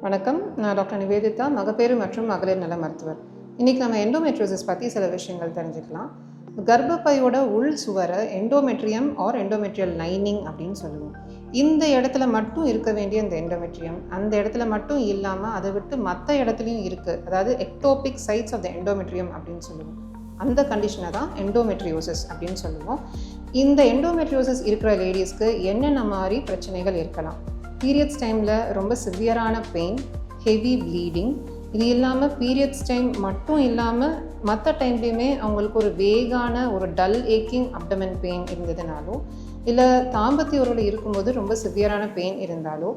வணக்கம், நான் டாக்டர் நிவேதிதா, மகப்பேறு மற்றும் மகளிர் நல மருத்துவர். இன்றைக்கி நம்ம எண்டோமெட்ரியோசிஸ் பற்றி சில விஷயங்கள் தெரிஞ்சுக்கலாம். கர்ப்பப்பையோட உள் சுவரை எண்டோமெட்ரியம் ஆர் எண்டோமெட்ரியல் லைனிங் அப்படின்னு சொல்லுவோம். இந்த இடத்துல மட்டும் இருக்க வேண்டிய இந்த எண்டோமெட்ரியம் அந்த இடத்துல மட்டும் இல்லாமல் அதை விட்டு மற்ற இடத்துலையும் இருக்குது. அதாவது ectopic sites of the endometrium அப்படின்னு சொல்லுவோம். அந்த கண்டிஷனை தான் எண்டோமெட்ரியோசிஸ் அப்படின்னு சொல்லுவோம். இந்த எண்டோமெட்ரியோசிஸ் இருக்கிற லேடிஸ்க்கு என்னென்ன மாதிரி பிரச்சனைகள் இருக்கலாம்? பீரியட்ஸ் டைமில் ரொம்ப சிவியரான பெயின், ஹெவி ப்ளீடிங், இது இல்லாமல் பீரியட்ஸ் டைம் மட்டும் இல்லாமல் மற்ற டைம்லேயுமே அவங்களுக்கு ஒரு வேகான ஒரு டல் ஏக்கிங் அப்டமன் பெயின் இருந்ததுனாலோ, இல்லை தாம்பத்திய உறவில் இருக்கும்போது ரொம்ப சிவியரான பெயின் இருந்தாலோ,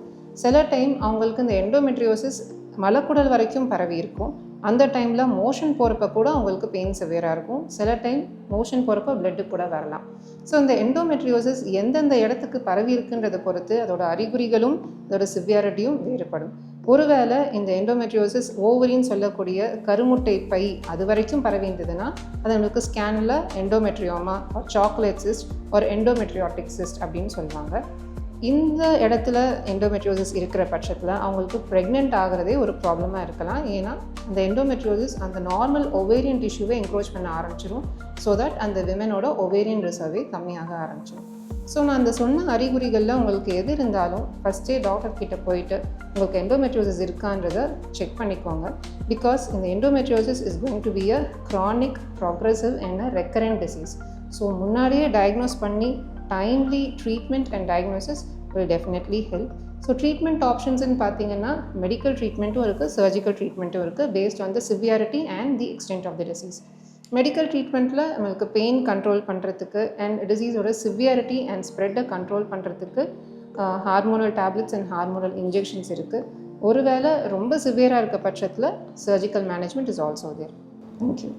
சில டைம் அவங்களுக்கு இந்த எண்டோமெட்ரியோசிஸ் மலக்குடல் வரைக்கும் பரவி இருக்கும். அந்த டைமில் மோஷன் போகிறப்ப கூட அவங்களுக்கு பெயின் சிவியராக இருக்கும். சில டைம் மோஷன் போகிறப்ப பிளட்டு கூட வரலாம். ஸோ இந்த எண்டோமெட்ரியோசிஸ் எந்தெந்த இடத்துக்கு பரவி இருக்குன்றதை பொறுத்து அதோட அறிகுறிகளும் அதோட சிவியாரிட்டியும் வேறுபடும். ஒருவேளை இந்த எண்டோமெட்ரியோசிஸ் ஓவரின்னு சொல்லக்கூடிய கருமுட்டை பை அது வரைக்கும் பரவி இருந்ததுன்னா அது நம்மளுக்கு ஸ்கேனில் endometrioma or chocolate cyst or endometriotic cyst அப்படின்னு சொல்லுவாங்க. இந்த இடத்துல எண்டோமெட்ரியோசிஸ் இருக்கிற பட்சத்தில் அவங்களுக்கு ப்ரெக்னென்ட் ஆகிறதே ஒரு ப்ராப்ளமாக இருக்கலாம். ஏன்னா அந்த எண்டோமெட்ரியோசிஸ் அந்த நார்மல் ஒவேரியன் டிஷ்யூவை என்க்ரோச் பண்ண ஆரம்பிச்சிடும். ஸோ தட் அந்த விமனோட ஒவேரியன் ரிசர்வே கம்மியாக ஆரம்பிச்சிடும். ஸோ நான் அந்த சொன்ன அறிகுறிகளில் உங்களுக்கு எது இருந்தாலும் ஃபஸ்ட்டே டாக்டர் கிட்ட போயிட்டு உங்களுக்கு எண்டோமெட்ரியோசிஸ் இருக்கான்றதை செக் பண்ணிக்கோங்க. பிகாஸ் இந்த endometriosis is going to be a chronic, progressive and a recurrent disease. So முன்னாடியே டயக்னோஸ் பண்ணி timely treatment and diagnosis will definitely help. So treatment options in பார்த்தீங்கன்னா medical treatmentum இருக்குது, surgical treatmentum இருக்குது based on the severity and the extent of the disease. Medical ட்ரீட்மெண்ட்டில் நம்மளுக்கு pain control பண்ணுறதுக்கு and டிசீஸோட severity and ஸ்ப்ரெட்டை control பண்ணுறதுக்கு hormonal tablets and hormonal injections இருக்குது. ஒருவேளை ரொம்ப சிவியராக இருக்க பட்சத்தில் surgical management is also there. Thank you.